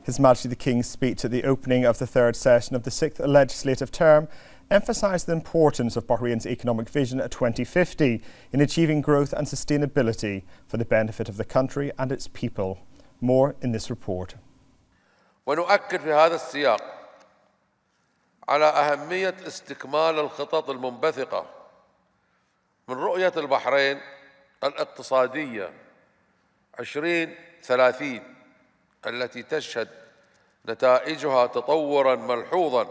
His Majesty the King's speech at the opening of the third session of the sixth legislative term emphasised the importance of Bahrain's economic vision at 2050 in achieving growth and sustainability for the benefit of the country and its people. More in this report. ونؤكد في هذا السياق على أهمية استكمال الخطط المنبثقة من رؤية البحرين الاقتصادية 2030 التي تشهد نتائجها تطوراً ملحوظاً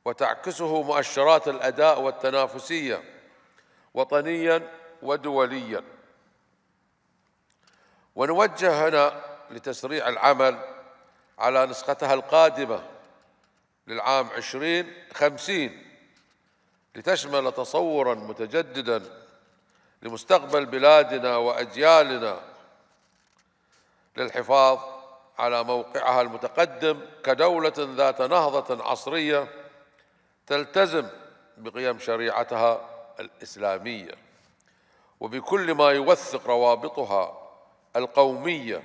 وتعكسه مؤشرات الأداء والتنافسية وطنياً ودولياً. ونوجه هنا لتسريع العمل على نسختها القادمة للعام 2050 لتشمل تصوراً متجدداً لمستقبل بلادنا وأجيالنا للحفاظ على موقعها المتقدم كدولة ذات نهضة عصرية تلتزم بقيم شريعتها الإسلامية وبكل ما يوثق روابطها القومية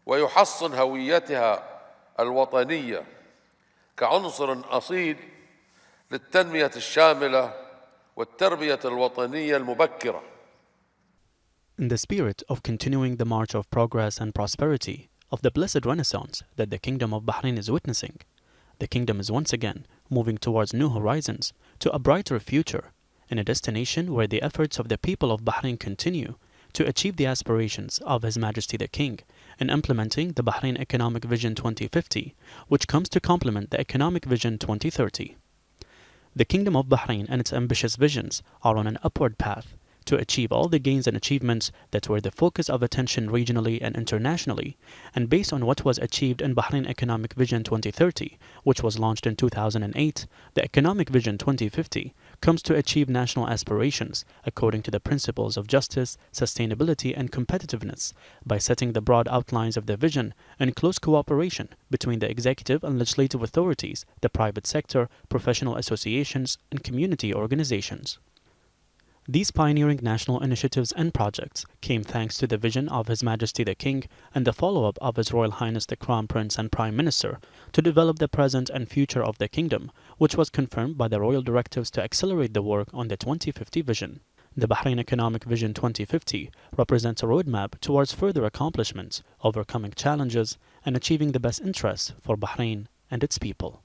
ويحصن هويتها الوطنية كعنصر أصيل للتنمية الشاملة والتربية الوطنية المبكرة. In the spirit of continuing the march of progress and prosperity of the blessed renaissance that the Kingdom of Bahrain is witnessing, the Kingdom is once again moving towards new horizons to a brighter future in a destination where the efforts of the people of Bahrain continue to achieve the aspirations of His Majesty the King in implementing the Bahrain Economic Vision 2050, which comes to complement the Economic Vision 2030. The Kingdom of Bahrain and its ambitious visions are on an upward path to achieve all the gains and achievements that were the focus of attention regionally and internationally, and based on what was achieved in Bahrain Economic Vision 2030, which was launched in 2008, the Economic Vision 2050 comes to achieve national aspirations according to the principles of justice, sustainability and competitiveness by setting the broad outlines of the vision in close cooperation between the executive and legislative authorities, the private sector, professional associations and community organizations. These pioneering national initiatives and projects came thanks to the vision of His Majesty the King and the follow-up of His Royal Highness the Crown Prince and Prime Minister to develop the present and future of the Kingdom, which was confirmed by the Royal Directives to accelerate the work on the 2050 vision. The Bahrain Economic Vision 2050 represents a roadmap towards further accomplishments, overcoming challenges, and achieving the best interests for Bahrain and its people.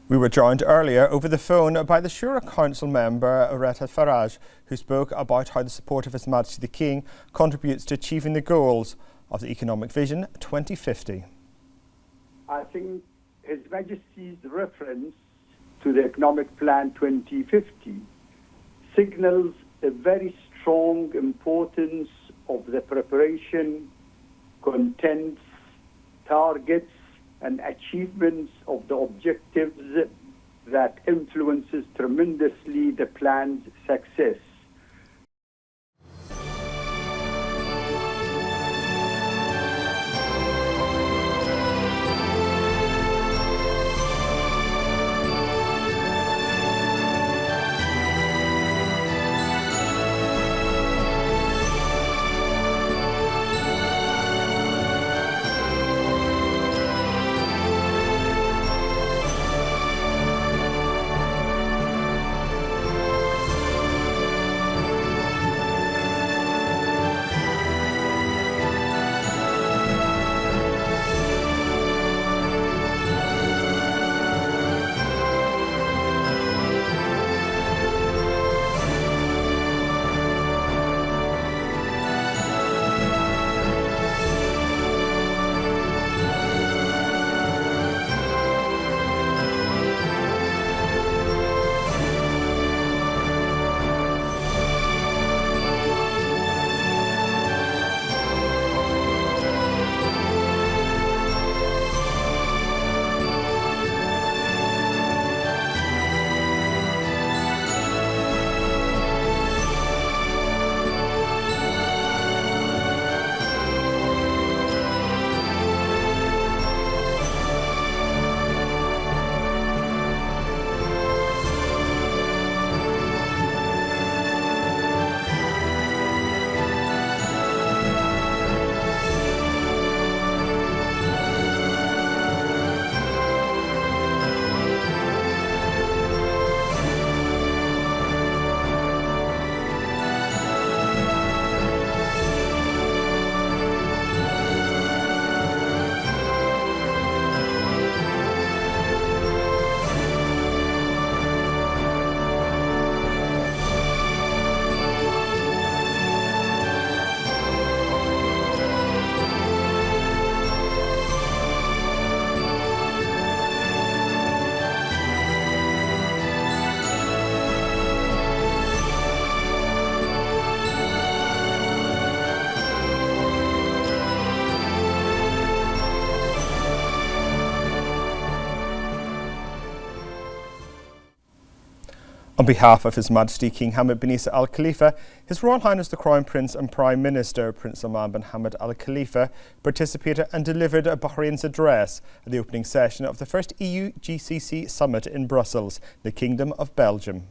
We were joined earlier over the phone by the Shura Council member Retta Faraj, who spoke about how the support of His Majesty the King contributes to achieving the goals of the Economic Vision 2050. I think His Majesty's reference to the Economic Plan 2050 signals a very strong importance of the preparation, contents, targets and achievements of the objectives that influences tremendously the plan's success. On behalf of His Majesty King Hamad bin Isa Al Khalifa, His Royal Highness the Crown Prince and Prime Minister Prince Salman bin Hamad Al Khalifa participated and delivered a Bahrain's address at the opening session of the first EU-GCC summit in Brussels, the Kingdom of Belgium.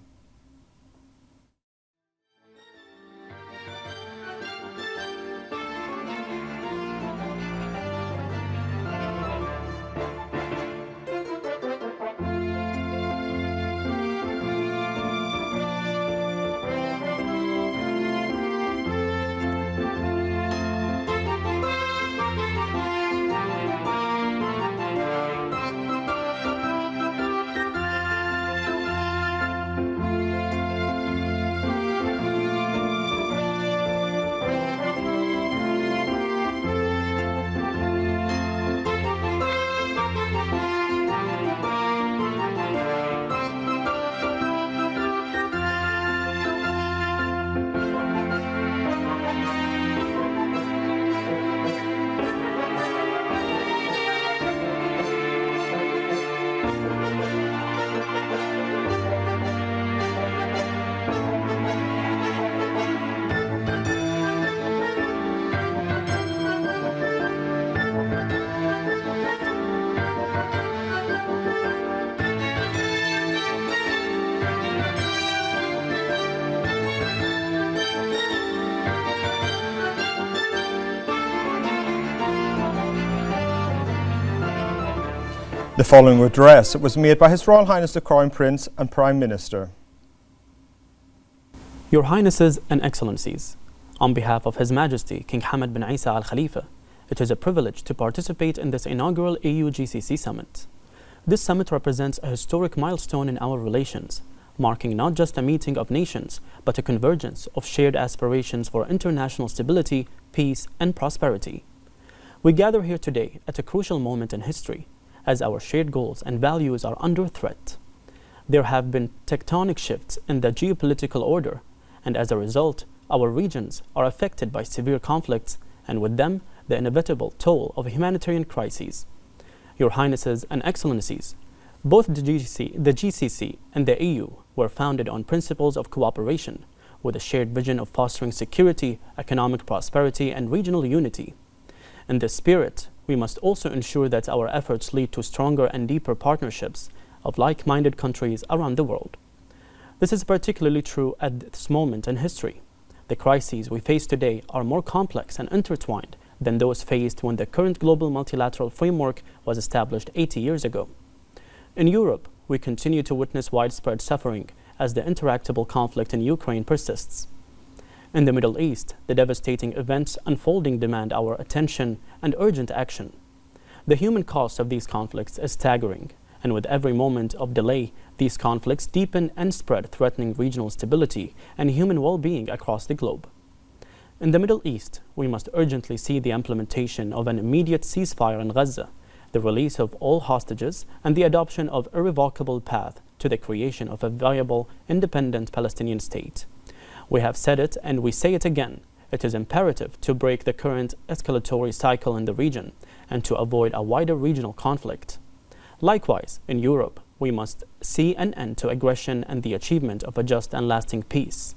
The following address was made by His Royal Highness the Crown Prince and Prime Minister. Your Highnesses and Excellencies, on behalf of His Majesty King Hamad bin Isa Al Khalifa, it is a privilege to participate in this inaugural EU-GCC summit. This summit represents a historic milestone in our relations, marking not just a meeting of nations, but a convergence of shared aspirations for international stability, peace, and prosperity. We gather here today at a crucial moment in history, as our shared goals and values are under threat. There have been tectonic shifts in the geopolitical order, and as a result, our regions are affected by severe conflicts, and with them, the inevitable toll of humanitarian crises. Your Highnesses and Excellencies, both the GCC and the EU were founded on principles of cooperation, with a shared vision of fostering security, economic prosperity, and regional unity. In this spirit, we must also ensure that our efforts lead to stronger and deeper partnerships of like-minded countries around the world. This is particularly true at this moment in history. The crises we face today are more complex and intertwined than those faced when the current global multilateral framework was established 80 years ago. In Europe, we continue to witness widespread suffering as the intractable conflict in Ukraine persists. In the Middle East, the devastating events unfolding demand our attention and urgent action. The human cost of these conflicts is staggering, and with every moment of delay, these conflicts deepen and spread, threatening regional stability and human well-being across the globe. In the Middle East, we must urgently see the implementation of an immediate ceasefire in Gaza, the release of all hostages, and the adoption of an irrevocable path to the creation of a viable, independent Palestinian state. We have said it and we say it again. It is imperative to break the current escalatory cycle in the region and to avoid a wider regional conflict. Likewise, in Europe, we must see an end to aggression and the achievement of a just and lasting peace.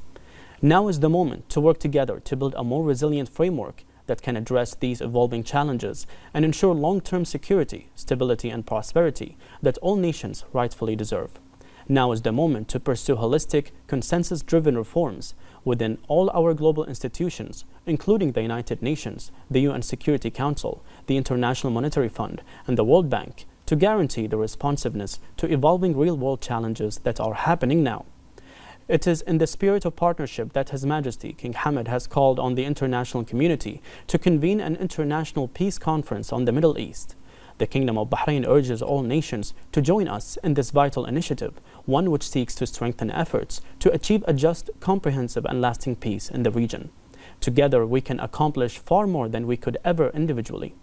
Now is the moment to work together to build a more resilient framework that can address these evolving challenges and ensure long-term security, stability, and prosperity that all nations rightfully deserve. Now is the moment to pursue holistic, consensus-driven reforms within all our global institutions, including the United Nations, the UN Security Council, the International Monetary Fund, and the World Bank, to guarantee the responsiveness to evolving real-world challenges that are happening now. It is in the spirit of partnership that His Majesty King Hamad has called on the international community to convene an international peace conference on the Middle East. The Kingdom of Bahrain urges all nations to join us in this vital initiative, one which seeks to strengthen efforts to achieve a just, comprehensive, and lasting peace in the region. Together, we can accomplish far more than we could ever individually.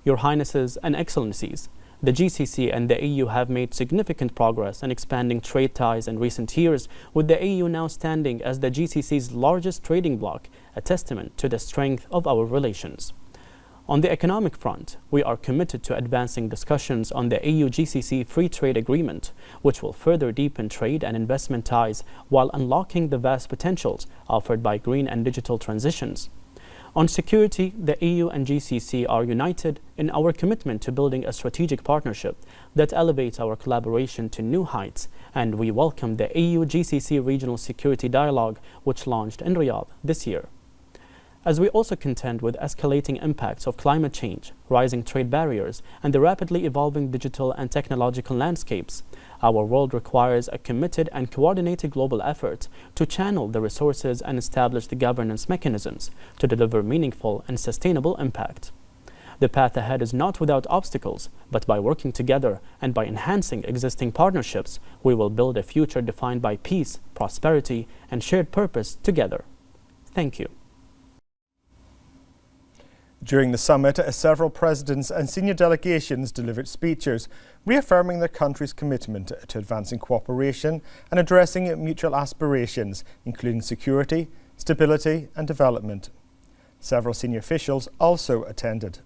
Your Highnesses and Excellencies, the GCC and the EU have made significant progress in expanding trade ties in recent years, with the EU now standing as the GCC's largest trading bloc, a testament to the strength of our relations. On the economic front, we are committed to advancing discussions on the EU-GCC Free Trade Agreement, which will further deepen trade and investment ties while unlocking the vast potentials offered by green and digital transitions. On security, the EU and GCC are united in our commitment to building a strategic partnership that elevates our collaboration to new heights, and we welcome the EU-GCC Regional Security Dialogue, which launched in Riyadh this year. As we also contend with escalating impacts of climate change, rising trade barriers, and the rapidly evolving digital and technological landscapes, our world requires a committed and coordinated global effort to channel the resources and establish the governance mechanisms to deliver meaningful and sustainable impact. The path ahead is not without obstacles, but by working together and by enhancing existing partnerships, we will build a future defined by peace, prosperity, and shared purpose together. Thank you. During the summit, several presidents and senior delegations delivered speeches, reaffirming their country's commitment to advancing cooperation and addressing mutual aspirations, including security, stability and development. Several senior officials also attended.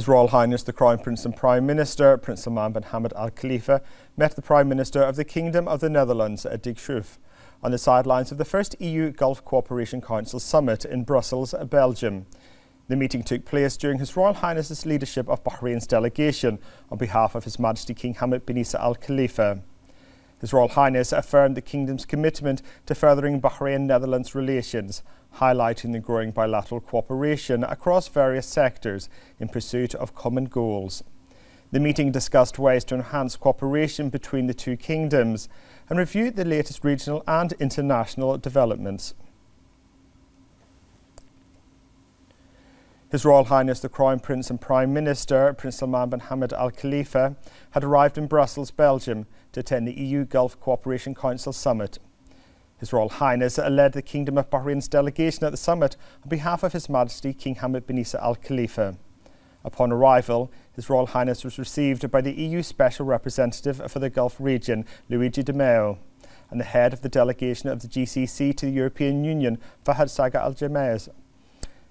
His Royal Highness the Crown Prince and Prime Minister, Prince Salman bin Hamad Al Khalifa, met the Prime Minister of the Kingdom of the Netherlands, Dick Schoof, on the sidelines of the first EU Gulf Cooperation Council Summit in Brussels, Belgium. The meeting took place during His Royal Highness's leadership of Bahrain's delegation on behalf of His Majesty King Hamad bin Isa Al Khalifa. His Royal Highness affirmed the Kingdom's commitment to furthering Bahrain-Netherlands relations, highlighting the growing bilateral cooperation across various sectors in pursuit of common goals. The meeting discussed ways to enhance cooperation between the two kingdoms and reviewed the latest regional and international developments. His Royal Highness the Crown Prince and Prime Minister, Prince Salman bin Hamad Al Khalifa, had arrived in Brussels, Belgium, to attend the EU Gulf Cooperation Council Summit. His Royal Highness led the Kingdom of Bahrain's delegation at the summit on behalf of His Majesty King Hamad bin Isa Al Khalifa. Upon arrival, His Royal Highness was received by the EU Special Representative for the Gulf region, Luigi Di Maio, and the head of the delegation of the GCC to the European Union, Fahad Saga Al Jamez.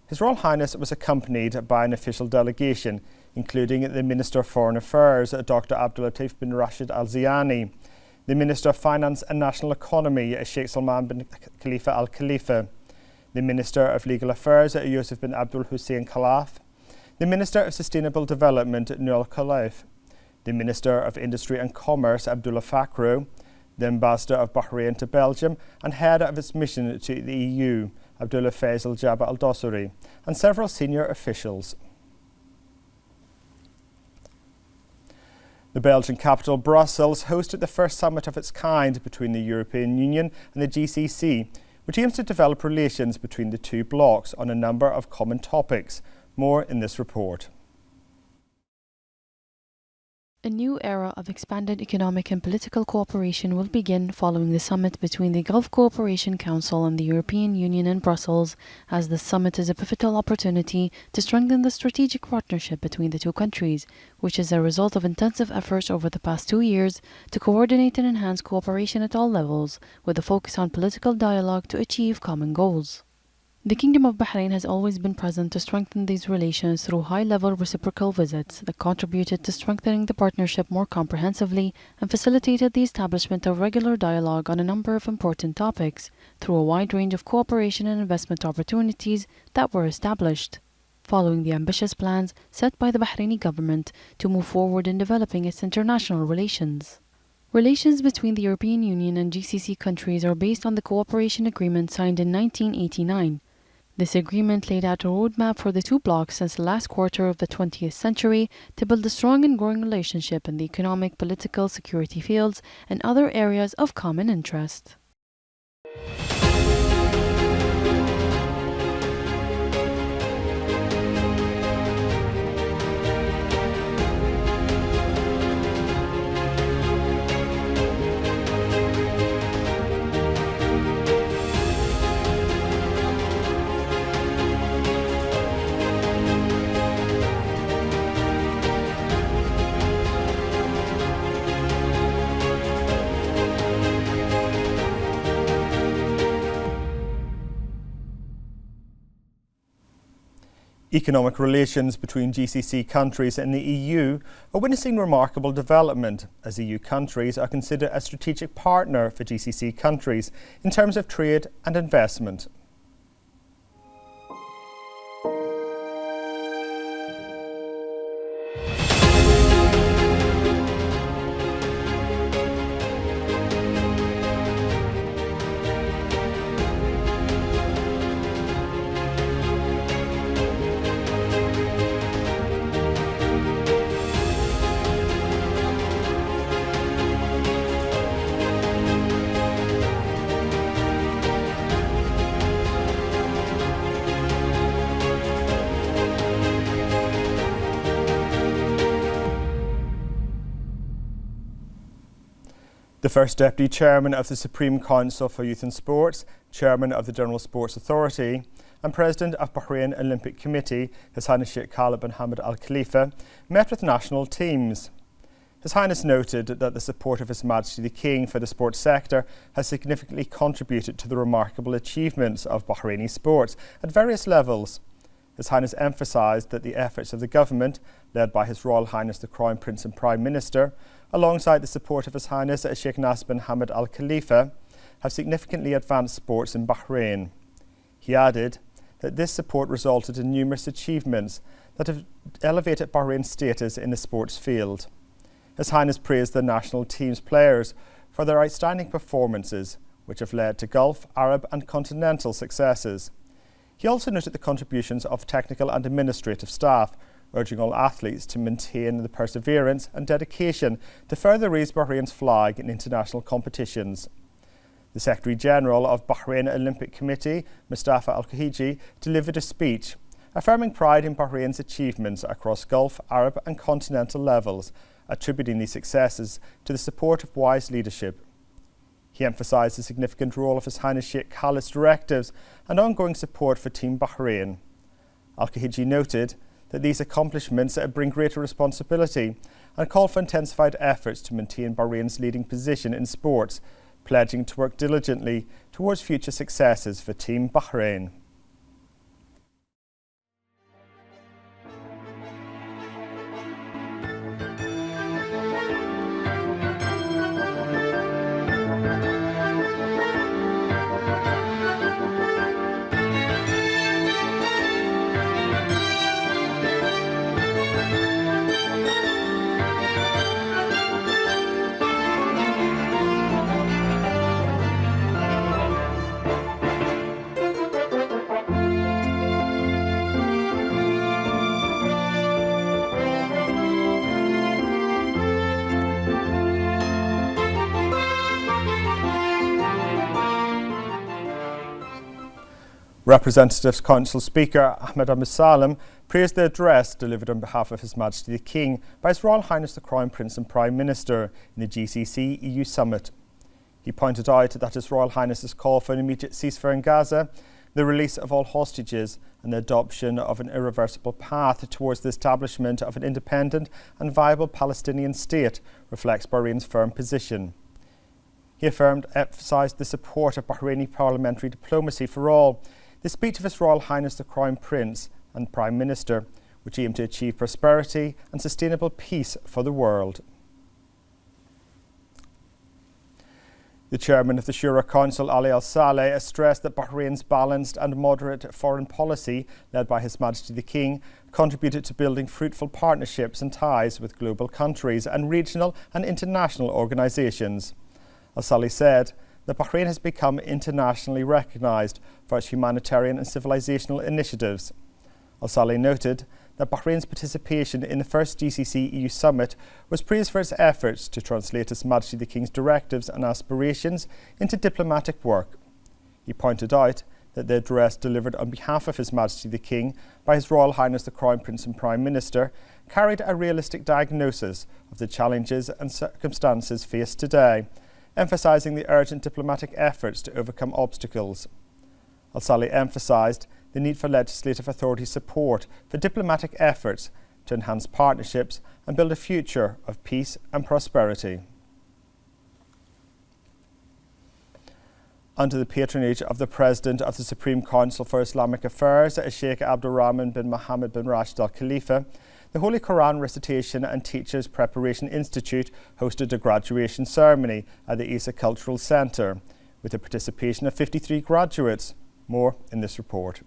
His Royal Highness was accompanied by an official delegation, including the Minister of Foreign Affairs, Dr. Abdul Latif bin Rashid Al Ziani, the Minister of Finance and National Economy, Sheikh Salman bin Khalifa Al Khalifa, the Minister of Legal Affairs, Yusuf bin Abdul Hussein Khalaf, the Minister of Sustainable Development, Noel Khalaf, the Minister of Industry and Commerce, Abdullah Fakhro, the Ambassador of Bahrain to Belgium and head of its mission to the EU, Abdullah Faisal Jabba Al Dosari, and several senior officials. The Belgian capital, Brussels, hosted the first summit of its kind between the European Union and the GCC, which aims to develop relations between the two blocs on a number of common topics. More in this report. A new era of expanded economic and political cooperation will begin following the summit between the Gulf Cooperation Council and the European Union in Brussels, as the summit is a pivotal opportunity to strengthen the strategic partnership between the two countries, which is a result of intensive efforts over the past 2 years to coordinate and enhance cooperation at all levels, with a focus on political dialogue to achieve common goals. The Kingdom of Bahrain has always been present to strengthen these relations through high-level reciprocal visits that contributed to strengthening the partnership more comprehensively and facilitated the establishment of regular dialogue on a number of important topics through a wide range of cooperation and investment opportunities that were established, following the ambitious plans set by the Bahraini government to move forward in developing its international relations. Relations between the European Union and GCC countries are based on the cooperation agreement signed in 1989. This agreement laid out a roadmap for the two blocs since the last quarter of the 20th century to build a strong and growing relationship in the economic, political, security fields and other areas of common interest. Economic relations between GCC countries and the EU are witnessing remarkable development, as EU countries are considered a strategic partner for GCC countries in terms of trade and investment. The first Deputy Chairman of the Supreme Council for Youth and Sports, Chairman of the General Sports Authority, and President of Bahrain Olympic Committee, His Highness Sheikh Khalid bin Hamad Al Khalifa, met with national teams. His Highness noted that the support of His Majesty the King for the sports sector has significantly contributed to the remarkable achievements of Bahraini sports at various levels. His Highness emphasised that the efforts of the government, led by His Royal Highness the Crown Prince and Prime Minister, alongside the support of His Highness Sheikh Nasser bin Hamad Al Khalifa, have significantly advanced sports in Bahrain. He added that this support resulted in numerous achievements that have elevated Bahrain's status in the sports field. His Highness praised the national team's players for their outstanding performances, which have led to Gulf, Arab and continental successes. He also noted the contributions of technical and administrative staff, urging all athletes to maintain the perseverance and dedication to further raise Bahrain's flag in international competitions. The Secretary-General of Bahrain Olympic Committee, Mustafa Al-Khahiji, delivered a speech, affirming pride in Bahrain's achievements across Gulf, Arab and continental levels, attributing these successes to the support of wise leadership. He emphasised the significant role of His Highness Sheikh Khalid's directives and ongoing support for Team Bahrain. Al-Kahiji noted that these accomplishments bring greater responsibility and called for intensified efforts to maintain Bahrain's leading position in sports, pledging to work diligently towards future successes for Team Bahrain. Representatives Council Speaker Ahmed Salim praised the address delivered on behalf of His Majesty the King by His Royal Highness the Crown Prince and Prime Minister in the GCC EU Summit. He pointed out that His Royal Highness's call for an immediate ceasefire in Gaza, the release of all hostages and the adoption of an irreversible path towards the establishment of an independent and viable Palestinian state reflects Bahrain's firm position. He emphasised the support of Bahraini parliamentary diplomacy for all. The speech of His Royal Highness the Crown Prince and Prime Minister, which aimed to achieve prosperity and sustainable peace for the world. The chairman of the Shura Council, Ali Al-Saleh, stressed that Bahrain's balanced and moderate foreign policy, led by His Majesty the King, contributed to building fruitful partnerships and ties with global countries and regional and international organisations. Al-Saleh said that Bahrain has become internationally recognised for its humanitarian and civilisational initiatives. Al-Saleh noted that Bahrain's participation in the first GCC EU summit was praised for its efforts to translate His Majesty the King's directives and aspirations into diplomatic work. He pointed out that the address delivered on behalf of His Majesty the King by His Royal Highness the Crown Prince and Prime Minister carried a realistic diagnosis of the challenges and circumstances faced today, emphasising the urgent diplomatic efforts to overcome obstacles. Al-Saleh emphasised the need for legislative authority support for diplomatic efforts to enhance partnerships and build a future of peace and prosperity. Under the patronage of the President of the Supreme Council for Islamic Affairs, Sheikh Abdurrahman bin Mohammed bin Rashid Al Khalifa, the Holy Quran Recitation and Teachers Preparation Institute hosted a graduation ceremony at the Isa Cultural Centre, with the participation of 53 graduates. More in this report.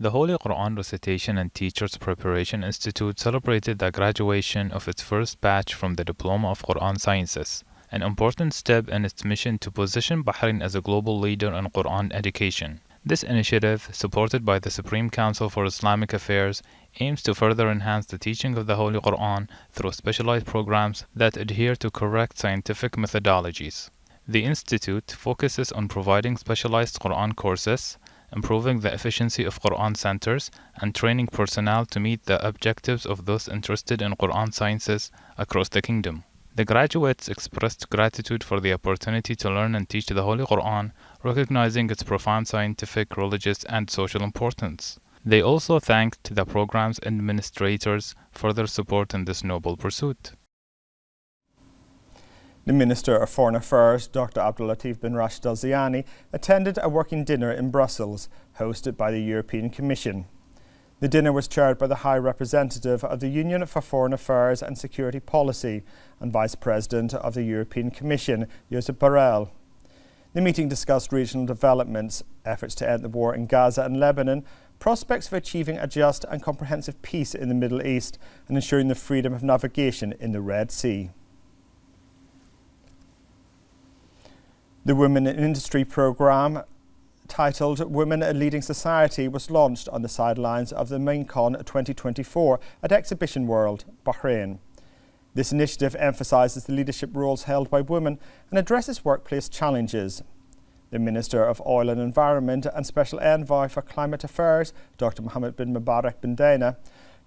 The Holy Quran Recitation and Teachers Preparation Institute celebrated the graduation of its first batch from the Diploma of Quran Sciences, an important step in its mission to position Bahrain as a global leader in Quran education. This initiative, supported by the Supreme Council for Islamic Affairs, aims to further enhance the teaching of the Holy Quran through specialized programs that adhere to correct scientific methodologies. The Institute focuses on providing specialized Quran courses, improving the efficiency of Quran centers, and training personnel to meet the objectives of those interested in Quran sciences across the kingdom. The graduates expressed gratitude for the opportunity to learn and teach the Holy Quran, recognizing its profound scientific, religious, and social importance. They also thanked the program's administrators for their support in this noble pursuit. The Minister of Foreign Affairs, Dr. Abdul Latif bin Rashid Al Zayani, attended a working dinner in Brussels, hosted by the European Commission. The dinner was chaired by the High Representative of the Union for Foreign Affairs and Security Policy and Vice President of the European Commission, Josep Borrell. The meeting discussed regional developments, efforts to end the war in Gaza and Lebanon, prospects for achieving a just and comprehensive peace in the Middle East, and ensuring the freedom of navigation in the Red Sea. The Women in Industry programme, titled Women Leading Society, was launched on the sidelines of the MainCon 2024 at Exhibition World, Bahrain. This initiative emphasises the leadership roles held by women and addresses workplace challenges. The Minister of Oil and Environment and Special Envoy for Climate Affairs, Dr. Mohammed bin Mubarak bin Daina,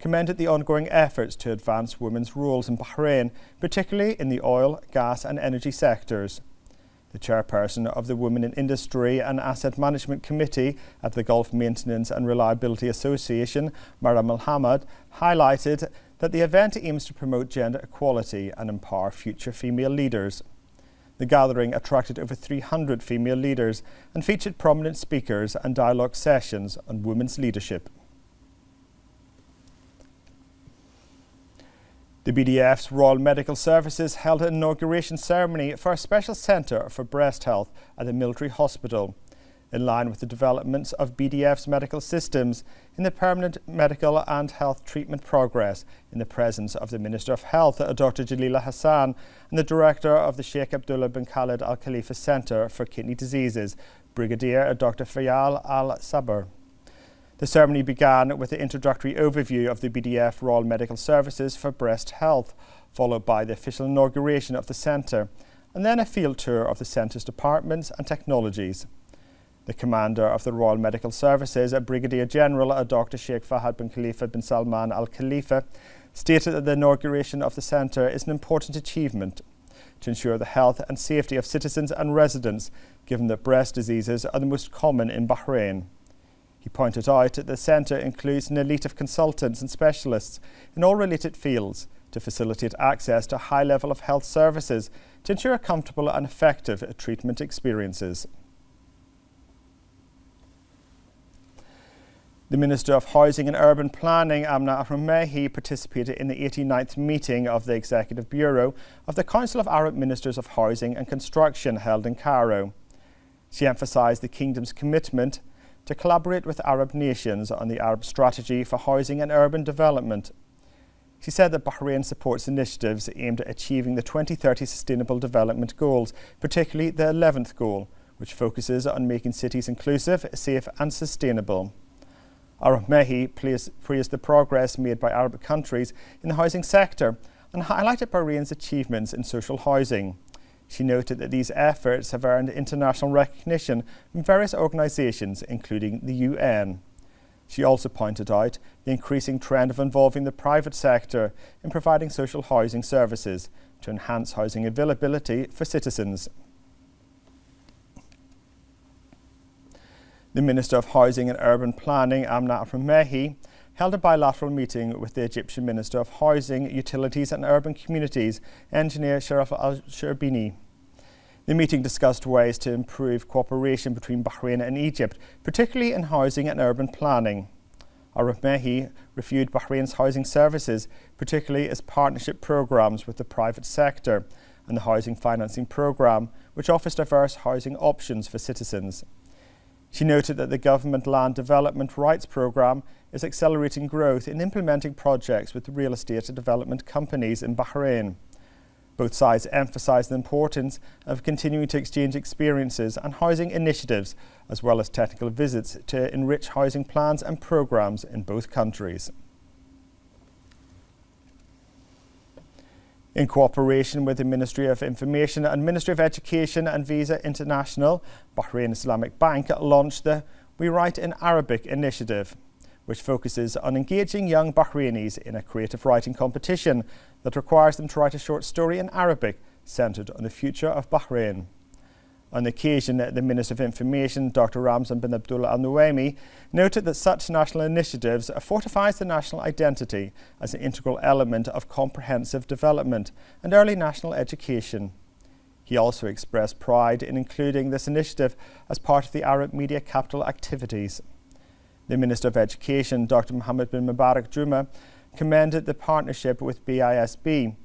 commended the ongoing efforts to advance women's roles in Bahrain, particularly in the oil, gas and energy sectors. The chairperson of the Women in Industry and Asset Management Committee at the Gulf Maintenance and Reliability Association, Mara Mohammed, highlighted that the event aims to promote gender equality and empower future female leaders. The gathering attracted over 300 female leaders and featured prominent speakers and dialogue sessions on women's leadership. The BDF's Royal Medical Services held an inauguration ceremony for a special centre for breast health at the military hospital, in line with the developments of BDF's medical systems in the permanent medical and health treatment progress, in the presence of the Minister of Health, Dr. Jalila Hassan, and the Director of the Sheikh Abdullah bin Khalid Al Khalifa Centre for Kidney Diseases, Brigadier Dr. Fayal Al Sabr. The ceremony began with the introductory overview of the BDF Royal Medical Services for breast health, followed by the official inauguration of the centre, and then a field tour of the centre's departments and technologies. The commander of the Royal Medical Services, Brigadier General Dr. Sheikh Fahad bin Khalifa bin Salman Al Khalifa, stated that the inauguration of the centre is an important achievement to ensure the health and safety of citizens and residents, given that breast diseases are the most common in Bahrain. He pointed out that the centre includes an elite of consultants and specialists in all related fields to facilitate access to a high level of health services to ensure comfortable and effective treatment experiences. The Minister of Housing and Urban Planning, Amna Ahmed, participated in the 89th meeting of the Executive Bureau of the Council of Arab Ministers of Housing and Construction held in Cairo. She emphasised the Kingdom's commitment to collaborate with Arab nations on the Arab strategy for housing and urban development. She said that Bahrain supports initiatives aimed at achieving the 2030 Sustainable Development Goals, particularly the 11th goal, which focuses on making cities inclusive, safe and sustainable. Arab Mehi praised the progress made by Arab countries in the housing sector and highlighted Bahrain's achievements in social housing. She noted that these efforts have earned international recognition from various organisations, including the UN. She also pointed out the increasing trend of involving the private sector in providing social housing services to enhance housing availability for citizens. The Minister of Housing and Urban Planning, Amna Ahmed, held a bilateral meeting with the Egyptian Minister of Housing, Utilities and Urban Communities, Engineer Sharaf Al-Sherbini. The meeting discussed ways to improve cooperation between Bahrain and Egypt, particularly in housing and urban planning. Arab Mehi reviewed Bahrain's housing services, particularly its partnership programmes with the private sector and the Housing Financing Programme, which offers diverse housing options for citizens. She noted that the Government Land Development Rights Programme is accelerating growth in implementing projects with real estate development companies in Bahrain. Both sides emphasised the importance of continuing to exchange experiences and housing initiatives, as well as technical visits to enrich housing plans and programmes in both countries. In cooperation with the Ministry of Information and Ministry of Education and Visa International, Bahrain Islamic Bank launched the We Write in Arabic initiative, which focuses on engaging young Bahrainis in a creative writing competition that requires them to write a short story in Arabic centred on the future of Bahrain. On the occasion, the Minister of Information, Dr. Ramzan bin Abdullah Al Nuaimi, noted that such national initiatives fortifies the national identity as an integral element of comprehensive development and early national education. He also expressed pride in including this initiative as part of the Arab Media Capital activities. The Minister of Education, Dr. Mohammed bin Mubarak Juma, commended the partnership with BISB,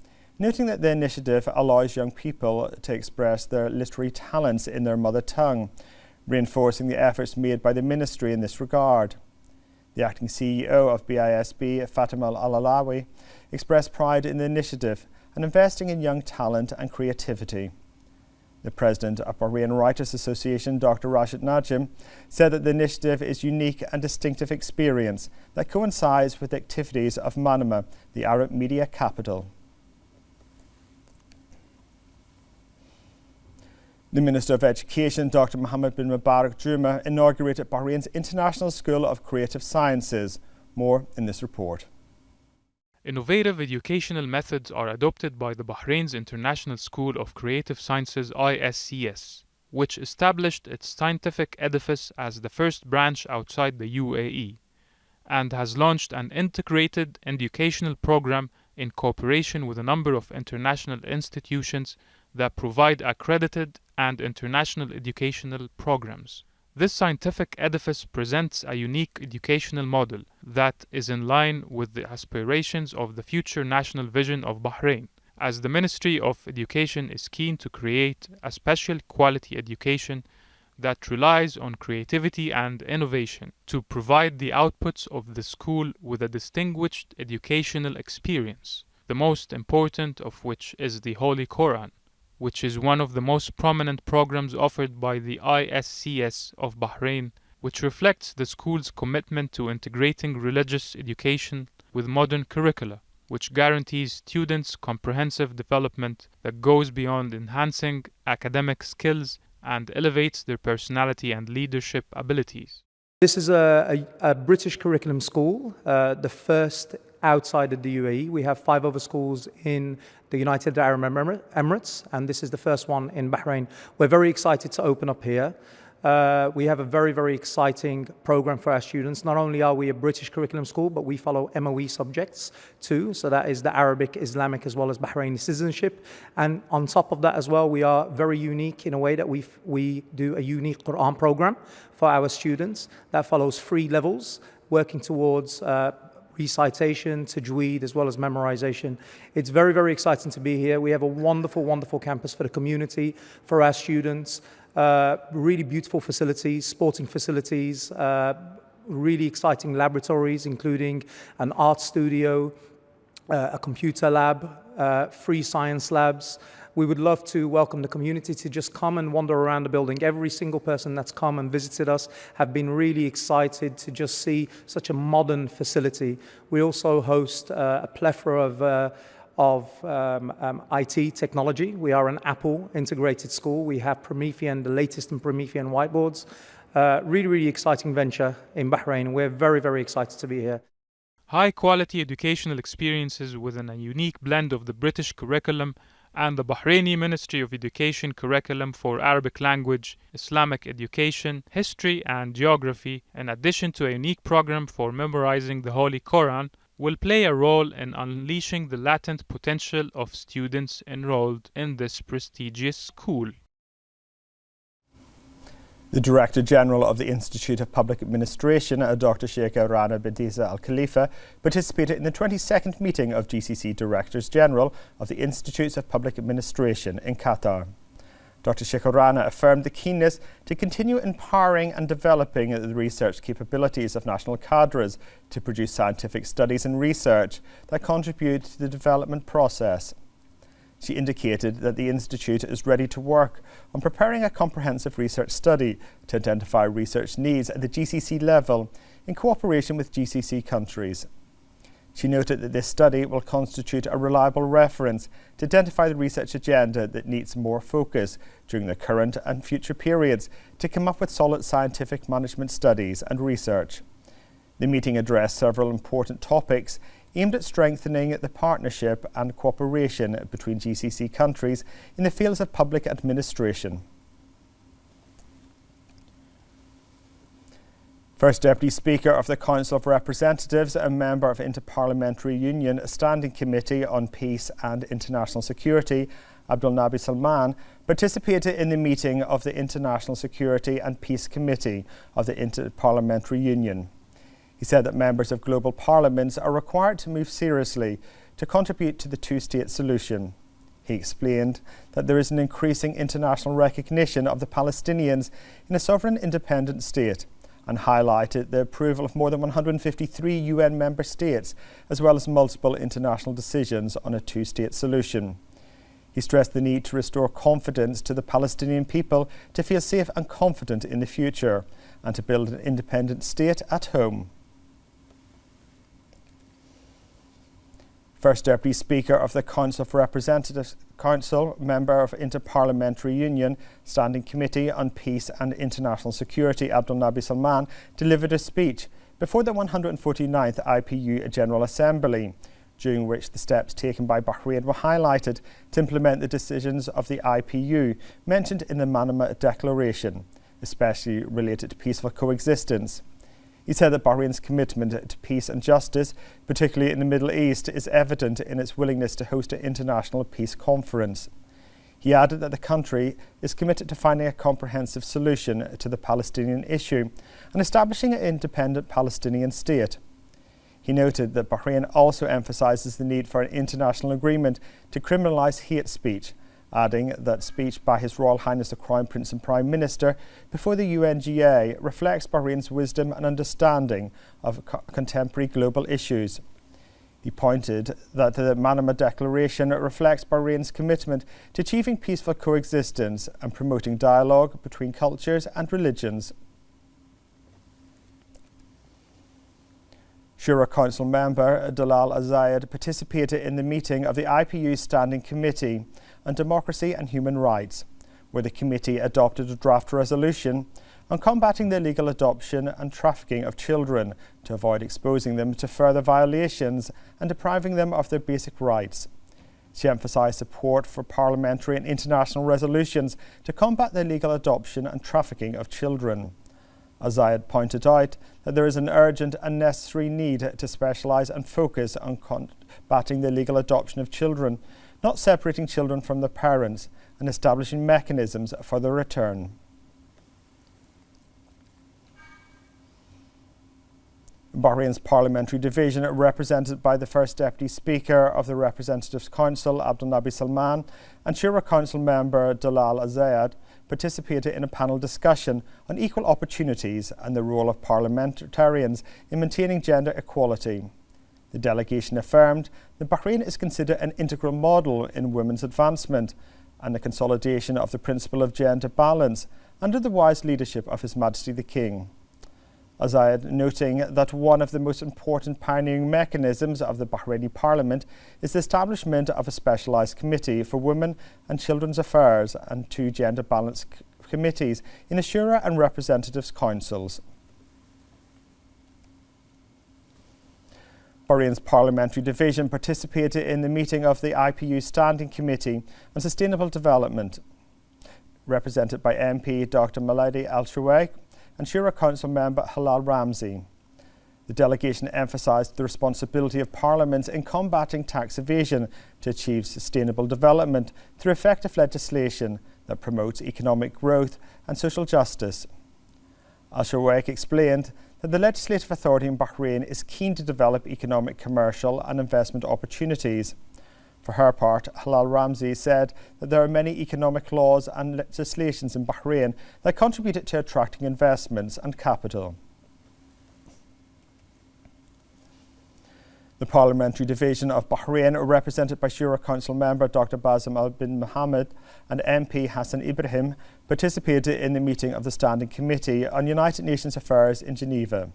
noting that the initiative allows young people to express their literary talents in their mother tongue, reinforcing the efforts made by the ministry in this regard. The acting CEO of BISB, Fatima Al-Alawi, expressed pride in the initiative and investing in young talent and creativity. The president of Bahrain Writers Association, Dr. Rashid Najim, said that the initiative is a unique and distinctive experience that coincides with the activities of Manama, the Arab media capital. The Minister of Education, Dr. Mohammed bin Mubarak Juma, inaugurated Bahrain's International School of Creative Sciences. More in this report. Innovative educational methods are adopted by the Bahrain's International School of Creative Sciences ISCS, which established its scientific edifice as the first branch outside the UAE, and has launched an integrated educational program in cooperation with a number of international institutions that provide accredited and international educational programs. This scientific edifice presents a unique educational model that is in line with the aspirations of the future national vision of Bahrain, as the Ministry of Education is keen to create a special quality education that relies on creativity and innovation to provide the outputs of the school with a distinguished educational experience, the most important of which is the Holy Quran, which is one of the most prominent programs offered by the ISCS of Bahrain, which reflects the school's commitment to integrating religious education with modern curricula, which guarantees students comprehensive development that goes beyond enhancing academic skills and elevates their personality and leadership abilities. This is a British curriculum school, the first outside of the UAE. We have 5 other schools in the United Arab Emirates, and this is the first one in Bahrain. We're very excited to open up here. We have a very, very exciting program for our students. Not only are we a British curriculum school, but we follow MOE subjects too. So that is the Arabic, Islamic, as well as Bahraini citizenship. And on top of that as well, we are very unique in a way that we do a unique Quran program for our students that follows 3 levels, working towards recitation, tajweed, as well as memorization. It's very, very exciting to be here. We have a wonderful, wonderful campus for the community, for our students. Really beautiful facilities, sporting facilities, really exciting laboratories, including an art studio, a computer lab, 3 science labs. We would love to welcome the community to just come and wander around the building. Every single person that's come and visited us have been really excited to just see such a modern facility. We also host a plethora of IT technology. We are an Apple integrated school. We have Promethean, the latest in Promethean whiteboards. Really, really exciting venture in Bahrain. We're very, very excited to be here. High quality educational experiences within a unique blend of the British curriculum and the Bahraini Ministry of Education curriculum for Arabic language, Islamic education, history and geography, in addition to a unique program for memorizing the Holy Quran, will play a role in unleashing the latent potential of students enrolled in this prestigious school. The Director General of the Institute of Public Administration, Dr. Sheikh Rana Bediza Al Khalifa, participated in the 22nd meeting of GCC Directors General of the Institutes of Public Administration in Qatar. Dr. Sheikh Rana affirmed the keenness to continue empowering and developing the research capabilities of national cadres to produce scientific studies and research that contribute to the development process. She indicated that the Institute is ready to work on preparing a comprehensive research study to identify research needs at the GCC level in cooperation with GCC countries. She noted that this study will constitute a reliable reference to identify the research agenda that needs more focus during the current and future periods to come up with solid scientific management studies and research. The meeting addressed several important topics aimed at strengthening the partnership and cooperation between GCC countries in the fields of public administration. First Deputy Speaker of the Council of Representatives and member of Interparliamentary Union Standing Committee on Peace and International Security, Abdul Nabi Salman, participated in the meeting of the International Security and Peace Committee of the Interparliamentary Union. He said that members of global parliaments are required to move seriously to contribute to the two-state solution. He explained that there is an increasing international recognition of the Palestinians in a sovereign independent state and highlighted the approval of more than 153 UN member states as well as multiple international decisions on a two-state solution. He stressed the need to restore confidence to the Palestinian people to feel safe and confident in the future and to build an independent state at home. First Deputy Speaker of the Council of Representatives Council, member of Interparliamentary Union Standing Committee on Peace and International Security, Abdul Nabi Salman, delivered a speech before the 149th IPU General Assembly, during which the steps taken by Bahrain were highlighted to implement the decisions of the IPU mentioned in the Manama Declaration, especially related to peaceful coexistence. He said that Bahrain's commitment to peace and justice, particularly in the Middle East, is evident in its willingness to host an international peace conference. He added that the country is committed to finding a comprehensive solution to the Palestinian issue and establishing an independent Palestinian state. He noted that Bahrain also emphasises the need for an international agreement to criminalise hate speech, adding that speech by His Royal Highness the Crown Prince and Prime Minister before the UNGA reflects Bahrain's wisdom and understanding of contemporary global issues. He pointed that the Manama Declaration reflects Bahrain's commitment to achieving peaceful coexistence and promoting dialogue between cultures and religions. Shura Council member Dalal Azayed participated in the meeting of the IPU Standing Committee on Democracy and Human Rights, where the committee adopted a draft resolution on combating the illegal adoption and trafficking of children to avoid exposing them to further violations and depriving them of their basic rights. She emphasised support for parliamentary and international resolutions to combat the illegal adoption and trafficking of children. Azayed pointed out that there is an urgent and necessary need to specialise and focus on combating the illegal adoption of children, not separating children from their parents, and establishing mechanisms for their return. Bahrain's parliamentary division, represented by the First Deputy Speaker of the Representatives Council, Abdul Nabi Salman, and Shura Council member Dalal Azayed, participated in a panel discussion on equal opportunities and the role of parliamentarians in maintaining gender equality. The delegation affirmed that Bahrain is considered an integral model in women's advancement and the consolidation of the principle of gender balance under the wise leadership of His Majesty the King. Azayed noting that one of the most important pioneering mechanisms of the Bahraini Parliament is the establishment of a specialised committee for women and children's affairs and 2 gender balance committees in the Shura and Representatives Councils. Bahrain's parliamentary division participated in the meeting of the IPU Standing Committee on Sustainable Development, represented by MP Dr. Maladi Al-Shawaiq and Shura Council member Halal Ramzi. The delegation emphasised the responsibility of parliaments in combating tax evasion to achieve sustainable development through effective legislation that promotes economic growth and social justice. Al-Shawaiq explained that the legislative authority in Bahrain is keen to develop economic, commercial and investment opportunities. For her part, Halal Ramzi said that there are many economic laws and legislations in Bahrain that contributed to attracting investments and capital. The parliamentary division of Bahrain, represented by Shura Council member Dr. Basim al-Bin Mohammed and MP Hassan Ibrahim, participated in the meeting of the Standing Committee on United Nations Affairs in Geneva.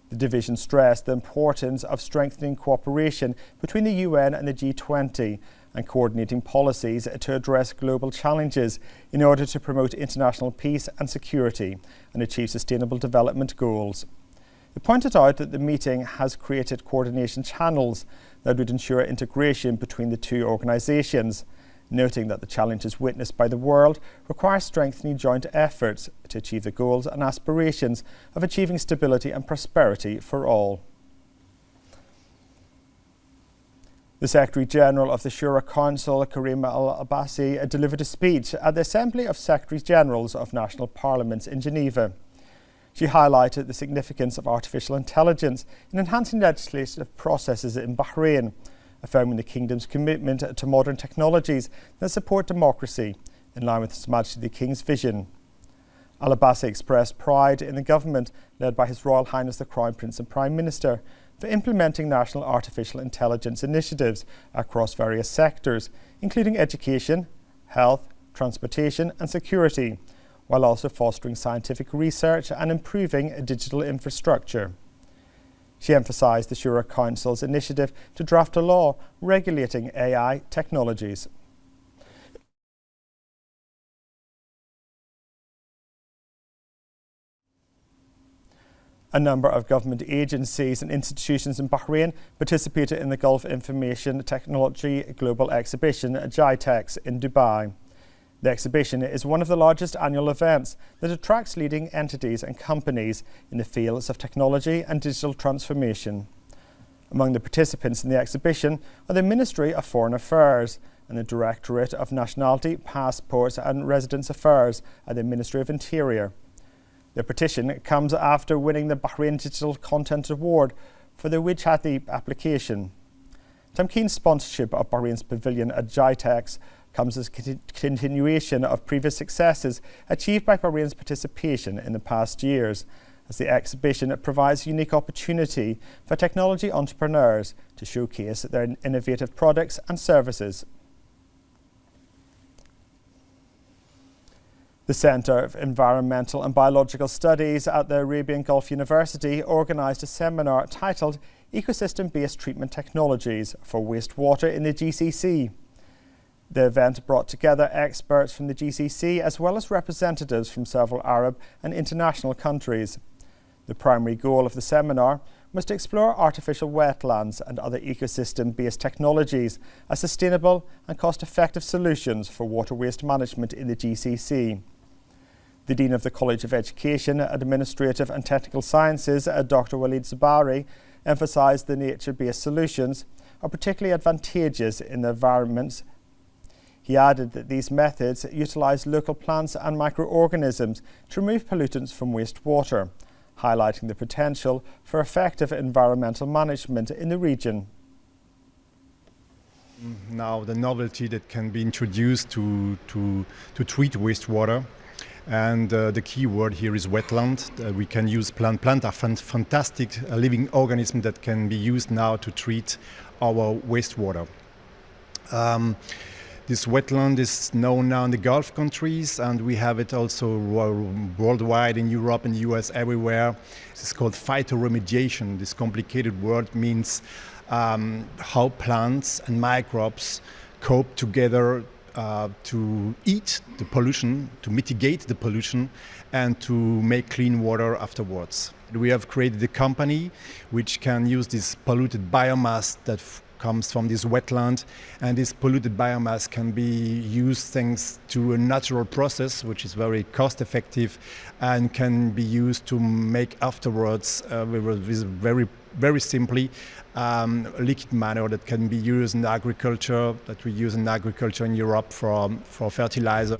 The division stressed the importance of strengthening cooperation between the UN and the G20 and coordinating policies to address global challenges in order to promote international peace and security and achieve sustainable development goals. It pointed out that the meeting has created coordination channels that would ensure integration between the 2 organisations, noting that the challenges witnessed by the world require strengthening joint efforts to achieve the goals and aspirations of achieving stability and prosperity for all. The Secretary-General of the Shura Council, Karima Al-Abbasi, delivered a speech at the Assembly of Secretaries-Generals of National Parliaments in Geneva. She highlighted the significance of artificial intelligence in enhancing legislative processes in Bahrain, affirming the Kingdom's commitment to modern technologies that support democracy, in line with His Majesty the King's vision. Al-Abbasi expressed pride in the government, led by His Royal Highness the Crown Prince and Prime Minister, for implementing national artificial intelligence initiatives across various sectors, including education, health, transportation and security, while also fostering scientific research and improving digital infrastructure. She emphasised the Shura Council's initiative to draft a law regulating AI technologies. A number of government agencies and institutions in Bahrain participated in the Gulf Information Technology Global Exhibition at GITEX in Dubai. The exhibition is one of the largest annual events that attracts leading entities and companies in the fields of technology and digital transformation. Among the participants in the exhibition are the Ministry of Foreign Affairs and the Directorate of Nationality, Passports and Residence Affairs at the Ministry of Interior. The petition comes after winning the Bahrain Digital Content Award for the WeChat application. Tamkeen's sponsorship of Bahrain's pavilion at GITEX comes as continuation of previous successes achieved by Bahrain's participation in the past years, as the exhibition provides a unique opportunity for technology entrepreneurs to showcase their innovative products and services. The Centre of Environmental and Biological Studies at the Arabian Gulf University organised a seminar titled Ecosystem-Based Treatment Technologies for Wastewater in the GCC. The event brought together experts from the GCC as well as representatives from several Arab and international countries. The primary goal of the seminar was to explore artificial wetlands and other ecosystem-based technologies as sustainable and cost-effective solutions for water waste management in the GCC. The Dean of the College of Education, Administrative and Technical Sciences, Dr. Walid Zabari, emphasised the nature-based solutions are particularly advantageous in the environments. He added that these methods utilise local plants and microorganisms to remove pollutants from wastewater, highlighting the potential for effective environmental management in the region. Now the novelty that can be introduced to treat wastewater, and the key word here is wetland. We can use plant are fantastic living organisms that can be used now to treat our wastewater. This wetland is known now in the Gulf countries, and we have it also worldwide in Europe and the US, everywhere. It's called phytoremediation. This complicated word means how plants and microbes cope together to eat the pollution, to mitigate the pollution, and to make clean water afterwards. We have created a company which can use this polluted biomass that comes from this wetland, and this polluted biomass can be used thanks to a natural process which is very cost effective and can be used to make afterwards very simply liquid manure that can be used in agriculture, that we use in agriculture in Europe for fertilizer.